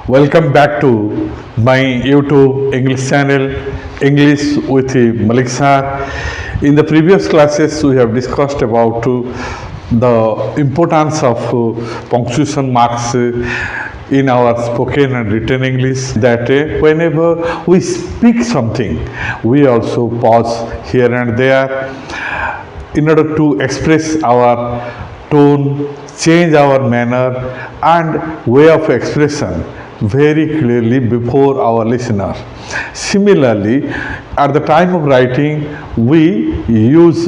Welcome back to my YouTube English channel, English with MALLICK sir. In the previous classes, we have discussed about the importance of punctuation marks in our spoken and written English. That whenever we speak something, we also pause here and there in order to express our tone, change our manner and way of expression very clearly before our listener. Similarly, at the time of writing, we use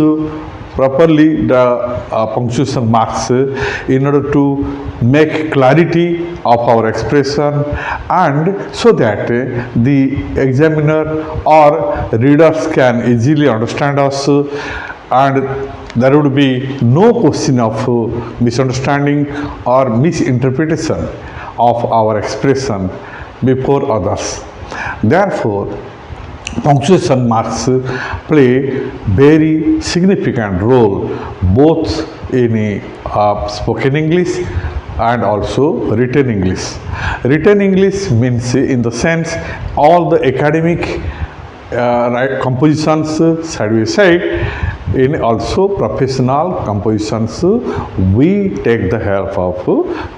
properly the punctuation marks in order to make clarity of our expression, and so that the examiner or readers can easily understand us, and there would be no question of misunderstanding or misinterpretation of our expression before others. Therefore, punctuation marks play very significant role both in spoken English and also written English. Written English means, in the sense, all the academic compositions side by side. In also professional compositions, we take the help of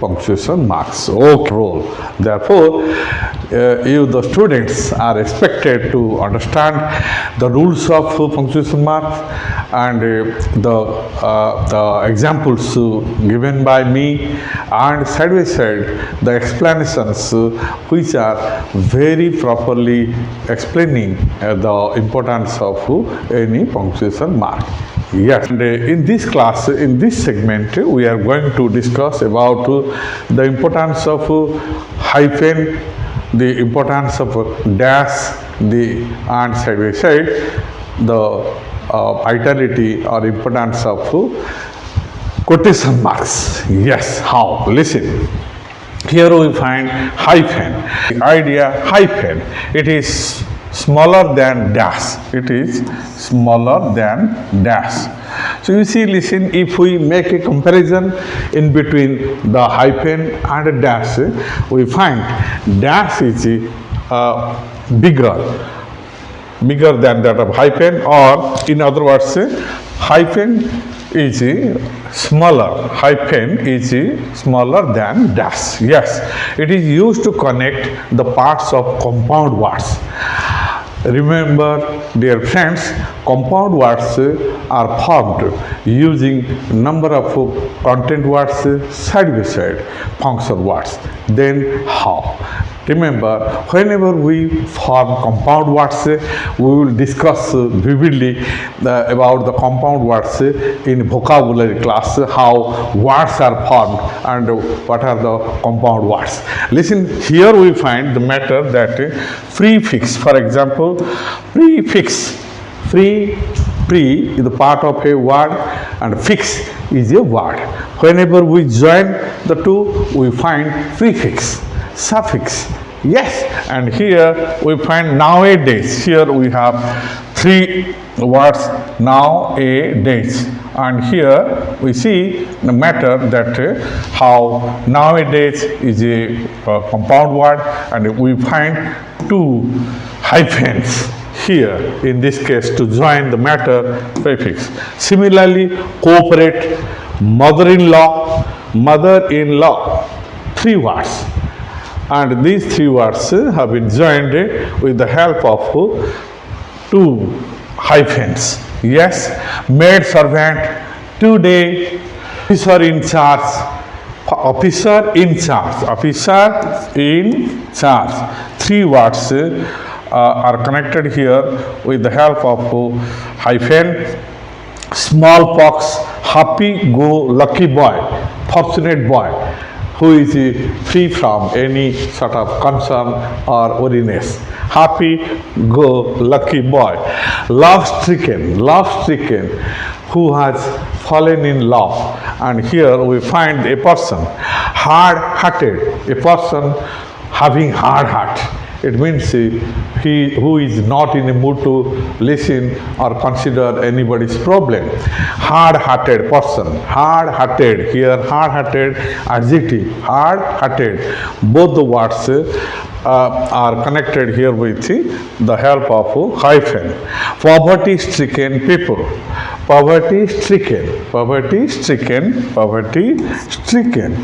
punctuation marks. Role. Therefore, you the students are expected to understand the rules of punctuation marks and the examples given by me, and side by side the explanations which are very properly explaining the importance of any punctuation mark. Yes, and in this class, in this segment, we are going to discuss about the importance of hyphen, the importance of dash, and side by side the vitality or importance of quotation marks. Yes, how? Listen. Here we find hyphen. The idea hyphen, it is smaller than dash. It is smaller than dash. So you see, listen, if we make a comparison in between the hyphen and a dash, we find dash is bigger than that of hyphen, or in other words, hyphen is smaller. Hyphen is smaller than dash. Yes, it is used to connect the parts of compound words. Remember, dear friends, compound words are formed using number of content words side by side, function words. Then how? Remember, whenever we form compound words, we will discuss vividly about the compound words in vocabulary class, how words are formed and what are the compound words. Listen, here we find the matter that prefix, for example, prefix, pre is the part of a word and fix is a word. Whenever we join the two, we find prefix, suffix. Yes, and here we find nowadays. Here we have three words, nowadays, and here we see the matter that how nowadays is a compound word, and we find two hyphens here in this case to join the matter prefix. Similarly, cooperate, mother-in-law, three words. And these three words have been joined with the help of two hyphens. Yes, maid servant, today, officer in charge. Three words are connected here with the help of hyphen. Smallpox, happy go lucky boy, fortunate boy, who is free from any sort of concern or weariness. Happy go lucky boy. Love stricken, who has fallen in love. And here we find a person hard hearted, a person having hard heart. It means he who is not in a mood to listen or consider anybody's problem. Hard-hearted person. Hard-hearted. Here, hard-hearted adjective. Hard-hearted. Both the words are connected here with the help of hyphen. Poverty-stricken people. Poverty-stricken. Poverty-stricken. Poverty-stricken.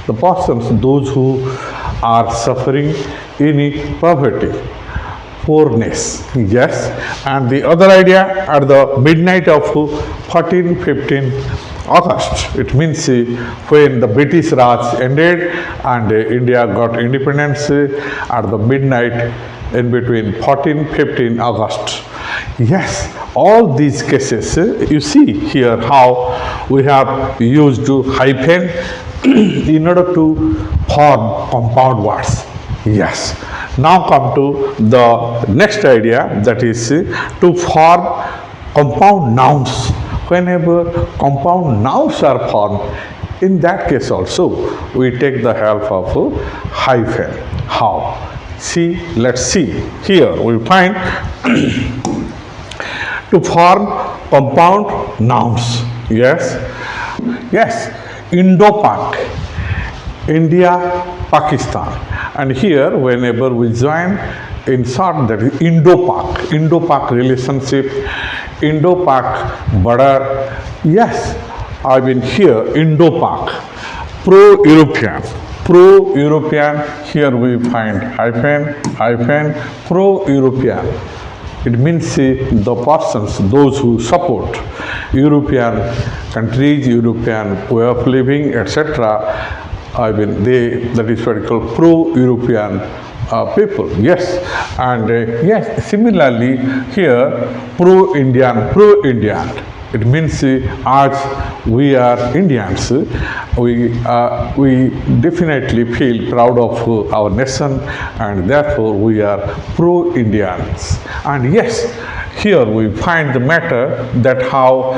The persons, those who are suffering in poverty, poorness. Yes. And the other idea, at the midnight of 14-15 August, it means when the British Raj ended and India got independence at the midnight in between 14-15 August. Yes, all these cases, you see here how we have used hyphen in order to form compound words. Yes. Now come to the next idea, that is to form compound nouns. Whenever compound nouns are formed, in that case also we take the help of hyphen. How? See, let's see. Here we find to form compound nouns. Yes. Yes. Indo-Pak, India, Pakistan. And here, whenever we join in short, that is Indo-Pak, Indo-Pak relationship, Indo-Pak border. Yes, I mean here, Indo-Pak, pro-European, pro-European. Here we find hyphen, hyphen, pro-European. It means the persons, those who support European countries, European way of living, etc. I mean, that is what we call pro-European people. Yes. And yes, similarly here, pro-Indian, pro-Indian. It means as we are Indians, we definitely feel proud of our nation, and therefore we are pro-Indians. And yes, here we find the matter that how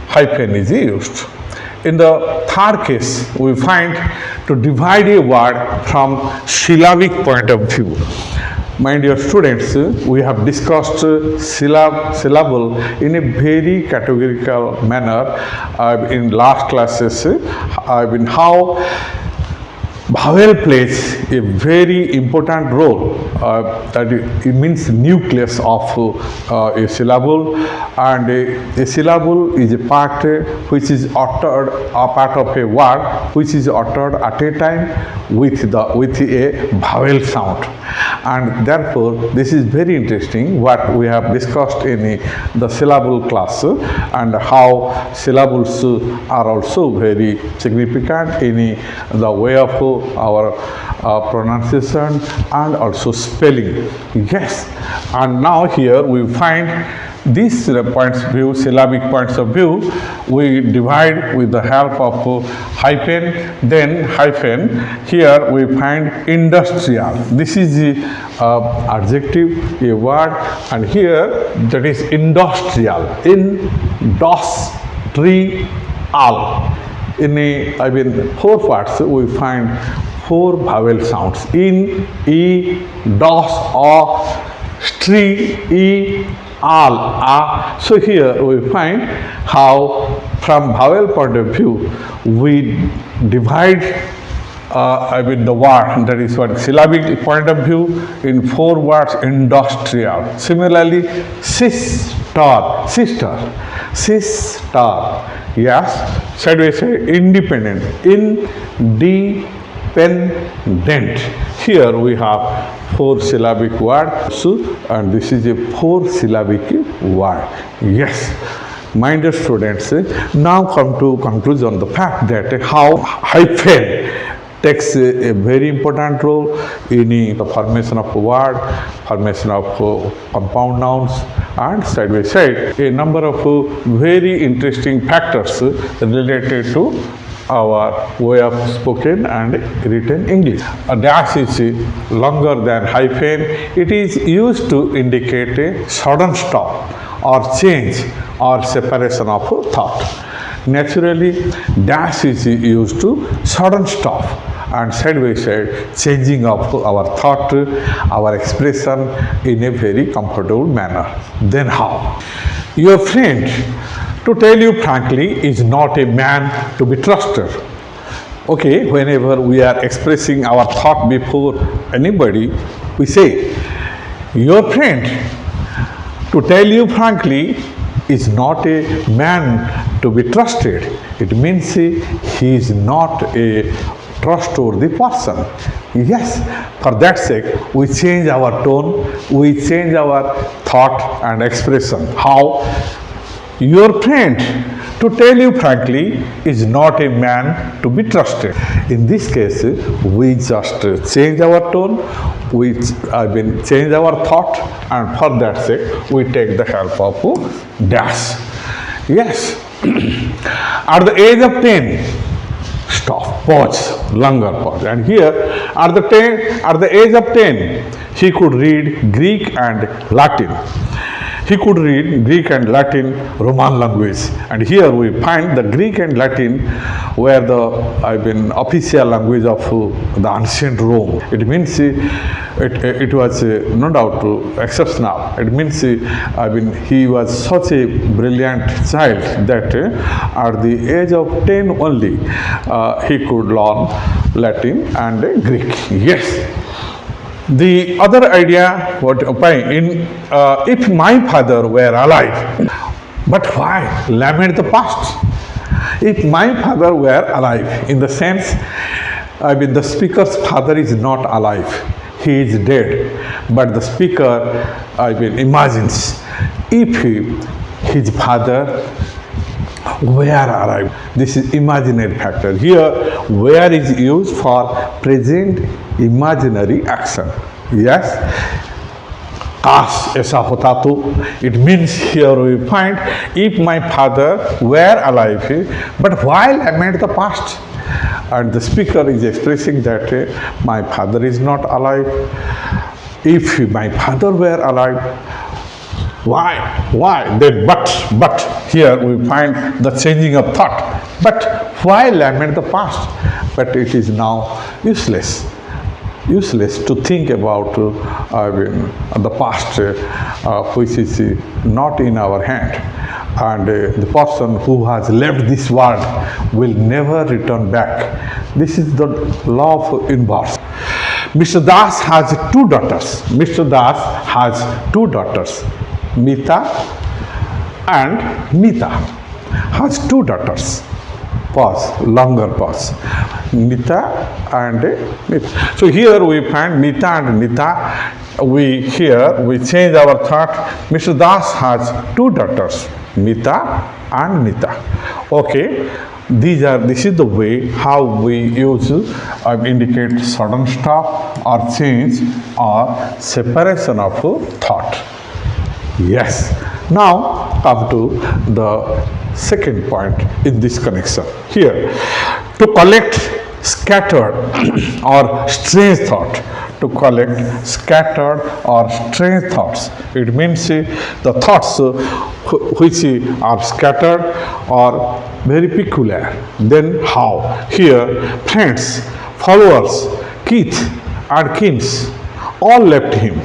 hyphen is used. In the third case, we find to divide a word from syllabic point of view. My dear students, we have discussed syllable in a very categorical manner in last classes. How vowel plays a very important role. That it means nucleus of a syllable, and a syllable is a part which is uttered, a part of a word which is uttered at a time with a vowel sound. And therefore, this is very interesting what we have discussed in the syllable class, and how syllables are also very significant in the way of our pronunciation and also spelling. Yes. And now here we find these points of view, syllabic points of view, we divide with the help of hyphen, then hyphen. Here we find industrial. This is the adjective, a word, and here that is industrial. Industrial. In four parts we find four vowel sounds: in, e, dos, o, stri, e, al, a. So here we find how from vowel point of view we divide the word, that is what syllabic point of view, in four words: industrial. Similarly, sister, sister, sister. Yes, shall we say independent, independent. Here we have four syllabic word, and this is a four syllabic word. Yes. My dear students, now come to conclusion the fact that how hyphen takes a very important role in the formation of a word, formation of compound nouns, and side by side a number of very interesting factors related to our way of spoken and written English. A dash is longer than hyphen. It is used to indicate a sudden stop or change or separation of thought. Naturally, dash is used to sudden stop and side by side changing of our thought, our expression in a very comfortable manner. Then how? Your friend, to tell you frankly, is not a man to be trusted. Okay, whenever we are expressing our thought before anybody, we say, your friend, to tell you frankly, is not a man to be trusted. It means he is not a trustworthy person. Yes, for that sake, we change our tone, we change our thought and expression. How? Your friend, to tell you frankly, is not a man to be trusted. In this case, we just change our tone, we change our thought, and for that sake, we take the help of dash. Yes, at the age of 10, stop, pause, longer pause. And here, at the age of 10, he could read Greek and Latin. He could read Greek and Latin, Roman language. And here we find the Greek and Latin were the official language of the ancient Rome. It means it was no doubt exceptional. It means he was such a brilliant child that at the age of 10 only he could learn Latin and Greek. Yes. The other idea, if my father were alive, but why lament the past? If my father were alive, in the sense, the speaker's father is not alive, he is dead, but the speaker, imagines if his father were alive. This is imaginary factor. Here, where is used for present imaginary action. Yes, kash aisa hota to. It means here we find if my father were alive, but why lament the past? And the speaker is expressing that my father is not alive. If my father were alive, why? Then but here we find the changing of thought. But why lament the past? But it is now useless to think about the past which is not in our hand, and the person who has left this world will never return back. This is the law of inverse. Mr. Das has two daughters. Mita and Mita has two daughters. Pause, longer pause. Mita and Mita. So here we find Mita and Nita. We change our thought. Mr. Das has two daughters, Mita and Nita. Okay, this is the way how we use indicate sudden stop or change or separation of thought. Yes. Now come to the second point in this connection. Here, to collect scattered or strange thought. To collect scattered or strange thoughts. It means the thoughts which are scattered or very peculiar. Then how? Here, friends, followers, kith and kins all left him.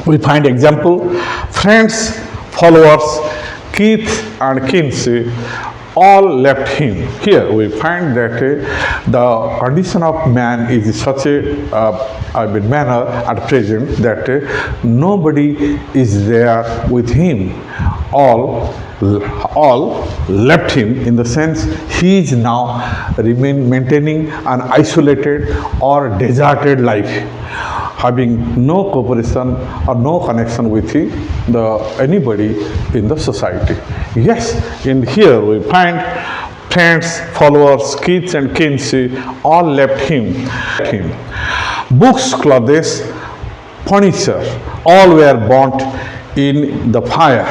We find example, friends, followers, kith and kins all left him. Here we find that the condition of man is such a manner at present that nobody is there with him. All left him, in the sense he is now maintaining an isolated or deserted life, having no cooperation or no connection with anybody in the society. Yes, in here we find friends, followers, kith and kins all left him. Books, clothes, furniture, all were burnt in the fire.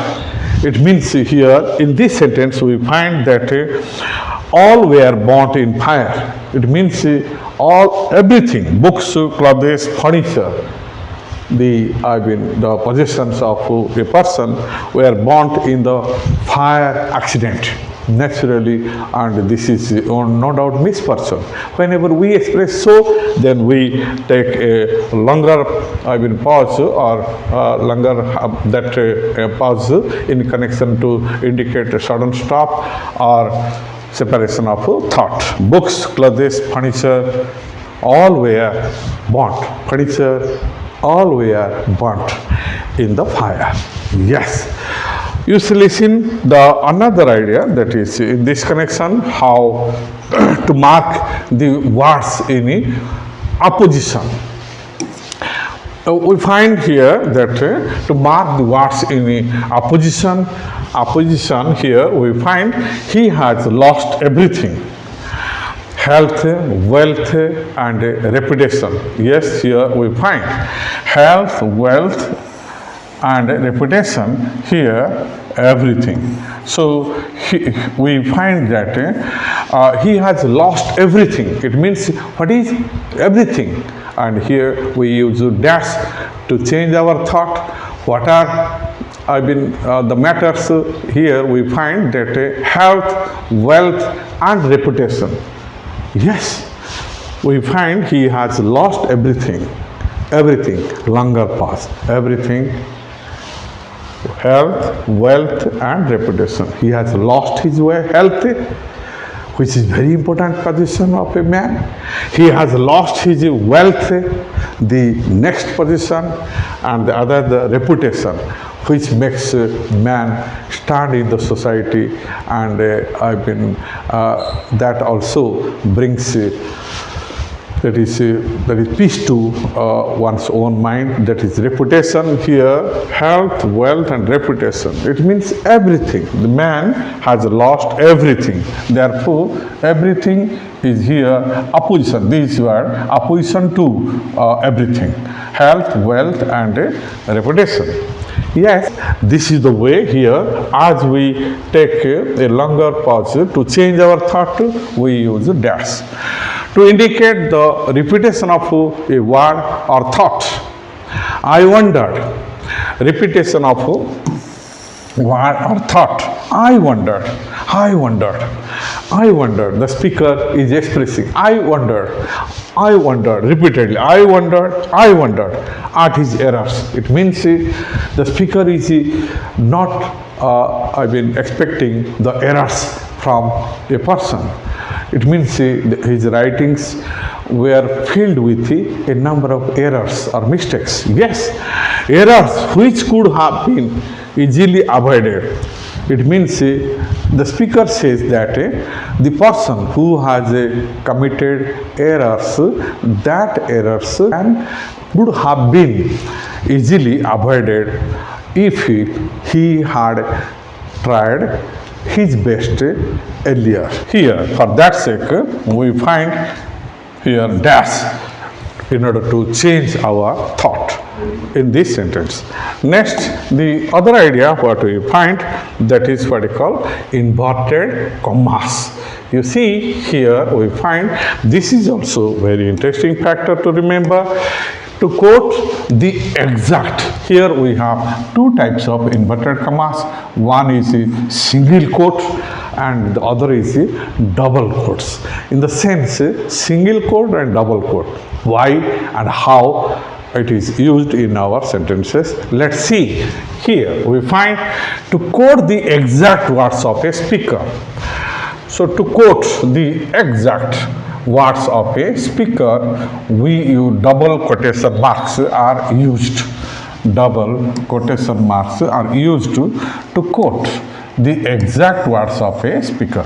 It means here in this sentence we find that all were burnt in fire. It means everything, books, clothes, furniture, the possessions of a person were burnt in the fire accident. naturally, and this is no doubt misperception. Whenever we express so, then we take a longer pause or longer pause in connection to indicate a sudden stop or separation of thought. Books, clothes, furniture, all were burnt. Furniture, all were burnt in the fire. Yes. You see, listen the another idea, that is in this connection how to mark the words in opposition. We find here that to mark the words in opposition here we find he has lost everything: health, wealth, and reputation. Yes, here we find health, wealth, and reputation, here everything. So we find that he has lost everything. It means what is everything? And here we use dash to change our thought. What are the matters? Here we find that health, wealth, and reputation. Yes, we find he has lost everything. Everything, longer past, everything, health, wealth, and reputation. He has lost his health, which is very important position of a man. He has lost his wealth, the next position, and the other the reputation, which makes man stand in the society, and that also brings that is peace to one's own mind. That is reputation here, health, wealth, and reputation. It means everything. The man has lost everything. Therefore, everything is here opposition. This word opposition to everything: health, wealth, and reputation. Yes, this is the way here. As we take a longer pause to change our thought, we use dash to indicate the repetition of a word or thought. I wondered. Repetition of word or thought. I wondered. I wondered. I wondered. The speaker is expressing. I wondered. I wondered repeatedly. I wondered. I wondered at his errors. It means the speaker is not expecting the errors from a person. It means his writings were filled with a number of errors or mistakes. Yes, errors which could have been easily avoided. It means the speaker says that the person who has committed errors, that errors would have been easily avoided if he had tried his best earlier. Here, for that sake, we find here dash in order to change our thought in this sentence. Next, the other idea what we find, that is what we call inverted commas. You see here we find this is also very interesting factor to remember. To quote the exact, here we have two types of inverted commas. One is a single quote and the other is a double quotes. In the sense, single quote and double quote. Why and how it is used in our sentences? Let's see. Here we find to quote the exact words of a speaker. So to quote the exact words of a speaker, we use double quotation marks are used. Double quotation marks are used to quote the exact words of a speaker.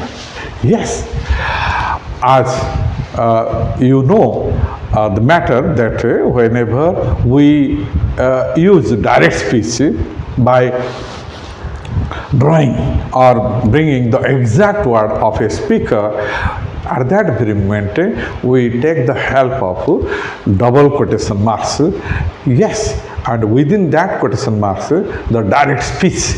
Yes, as you know the matter that whenever we use direct speech by drawing or bringing the exact word of a speaker, at that very moment we take the help of double quotation marks. Yes, and within that quotation marks the direct speech,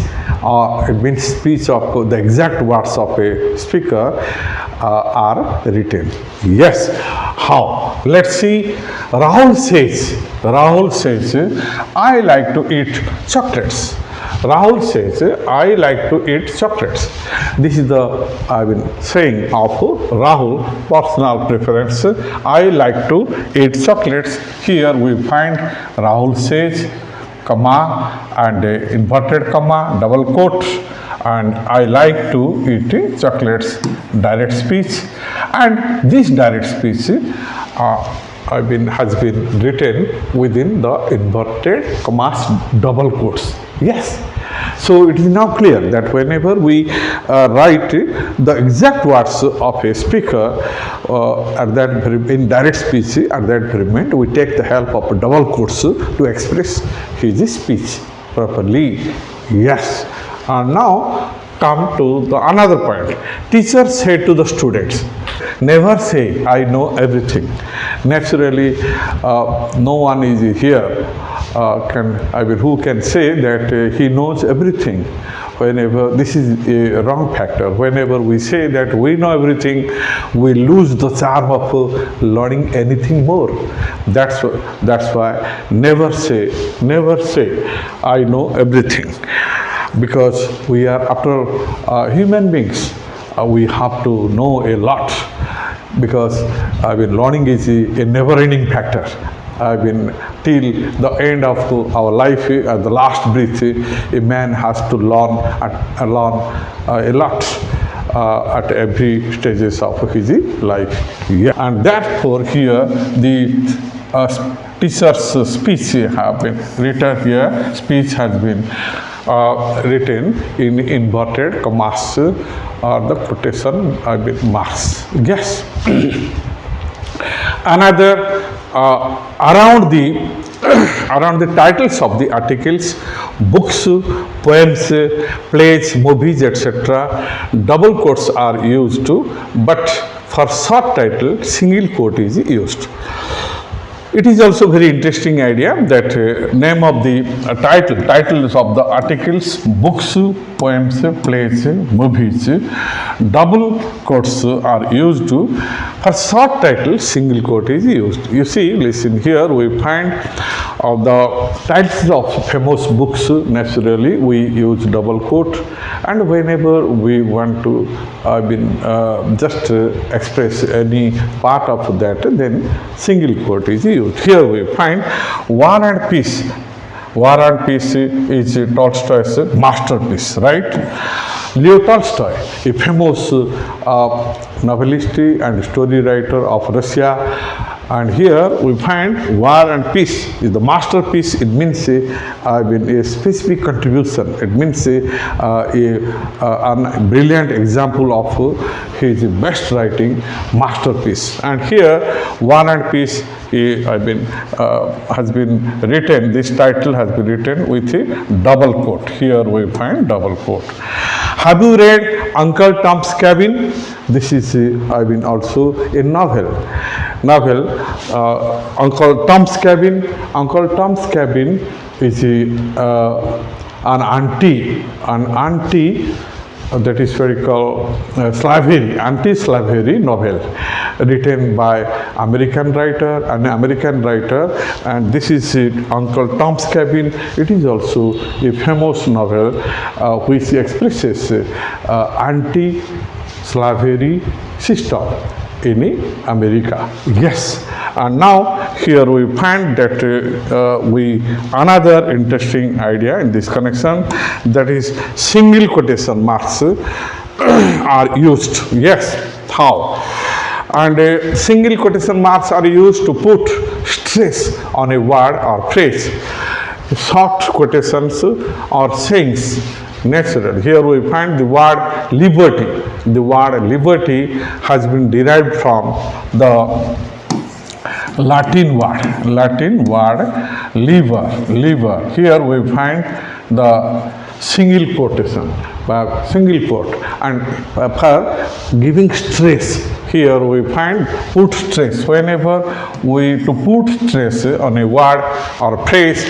it means speech of the exact words of a speaker are written. Yes, how? Let's see. Rahul says, I like to eat chocolates. Rahul says, I like to eat chocolates. This is the, I've been saying of Rahul, personal preference. I like to eat chocolates. Here we find Rahul says, comma and inverted comma, double quote, and I like to eat chocolates, direct speech. And this direct speech has been written within the inverted commas, double quotes. Yes. So it is now clear that whenever we write the exact words of a speaker in direct speech, at that very moment we take the help of double quotes to express his speech properly. Yes. And now come to the another point. Teacher said to the students, never say I know everything. Naturally, no one is here who can say that he knows everything. Whenever this is a wrong factor, whenever we say that we know everything, we lose the charm of learning anything more. That's why never say I know everything, because we are after human beings. We have to know a lot, because learning is a never-ending factor. Till the end of our life, at the last breath, a man has to learn a lot at every stages of his life. Yeah. And therefore, here the teacher's speech have been written here. Speech has been written in inverted commas or the quotation marks. Yes. Another around the titles of the articles, books, poems, plays, movies, etc., double quotes are used, but for short title, single quote is used. It is also very interesting idea that name of the titles of the articles, books, poems, plays, movies, double quotes are used. For short title, single quote is used. You see, listen here, we find the titles of famous books. Naturally, we use double quote, and whenever we want to just express any part of that, then single quote is used. Here we find War and Peace. War and Peace is Tolstoy's masterpiece, right? Leo Tolstoy, a famous novelist and story writer of Russia. And here we find War and Peace is the masterpiece. It means a specific contribution. It means a brilliant example of his best writing masterpiece. And here War and Peace has been written, this title has been written with a double quote. Here we find double quote. Have you read Uncle Tom's Cabin? This is also a novel. Uncle Tom's Cabin. Uncle Tom's Cabin is an auntie that is very called anti-slavery novel, written by an American writer, and this is Uncle Tom's Cabin. It is also a famous novel which expresses anti-slavery system in America. Yes. And now here we find that another interesting idea in this connection, that is single quotation marks are used. Yes. How? And single quotation marks are used to put stress on a word or phrase. Short quotations or sayings. Natural. Here we find the word liberty. The word liberty has been derived from the Latin word liber. Here we find the single quotation, single quote, and for giving stress. Here we find put stress. Whenever we to put stress on a word or phrase,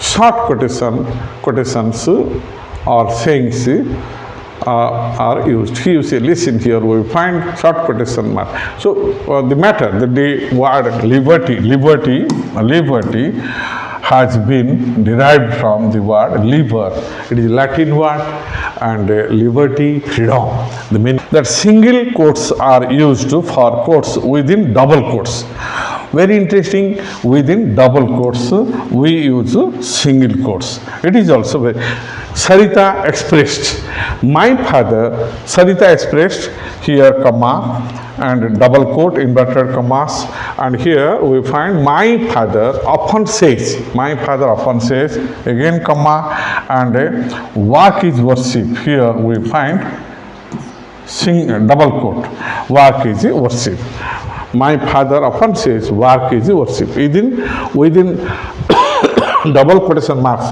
short quotations or sayings are used. Here you say, listen, here we find short quotation mark. So the matter, the word liberty has been derived from the word liber. It is Latin word, and liberty, freedom. The meaning that single quotes are used for quotes within double quotes. Very interesting, within double quotes we use single quotes. It is also very. Sarita expressed, my father, Sarita expressed, here comma and double quote, inverted commas, and here we find my father often says, again comma, and work is worship. Here we find double quote, work is worship. My father often says work is worship. Within double quotation marks,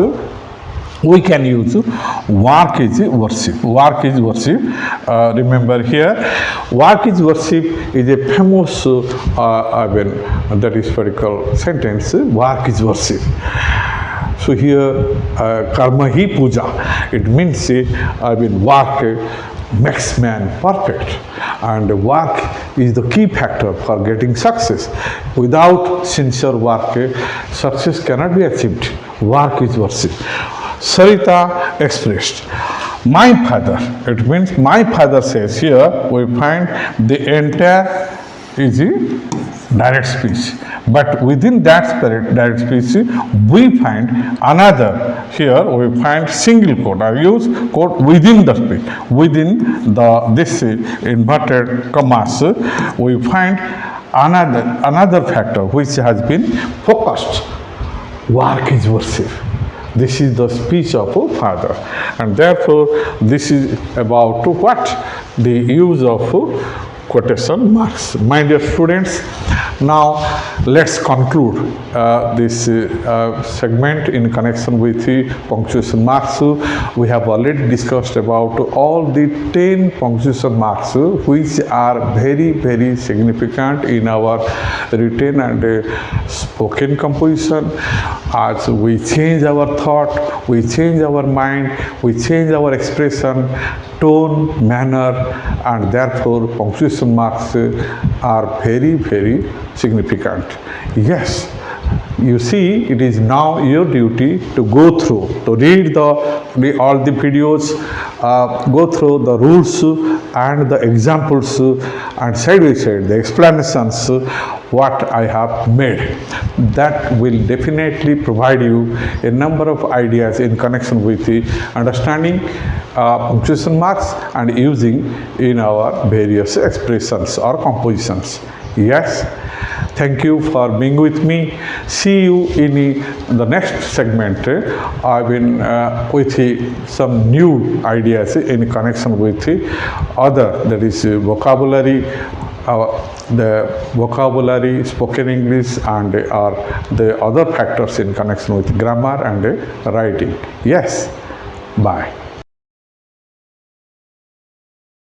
we can use work is worship. Work is worship. Remember here, work is worship is a famous that is historical sentence. Work is worship. So here, karma hi puja. It means work makes man perfect, and work is the key factor for getting success. Without sincere work, success cannot be achieved. Work is worship. Sarita expressed, my father. It means my father says. Here we find the entire is direct speech, but within that direct speech we find another. Here we find single quote. I use quote within the speech. Within this inverted commas we find another factor which has been focused. Work is worship. This is the speech of a father, and therefore this is about what? The use of quotation marks. My dear students, now let's conclude this segment in connection with the punctuation marks. We have already discussed about all the 10 punctuation marks which are very significant in our written and spoken composition. As we change our thought, we change our mind, we change our expression, tone, manner, and therefore punctuation marks are very significant. Yes, you see, it is now your duty to go through, to read all the videos, go through the rules and the examples, and side by side the explanations what I have made. That will definitely provide you a number of ideas in connection with the understanding punctuation marks and using in our various expressions or compositions. Yes, thank you for being with me. See you in the next segment. I will with some new ideas in connection with the other, that is vocabulary, the vocabulary, spoken English, and the other factors in connection with grammar and writing. Yes, bye.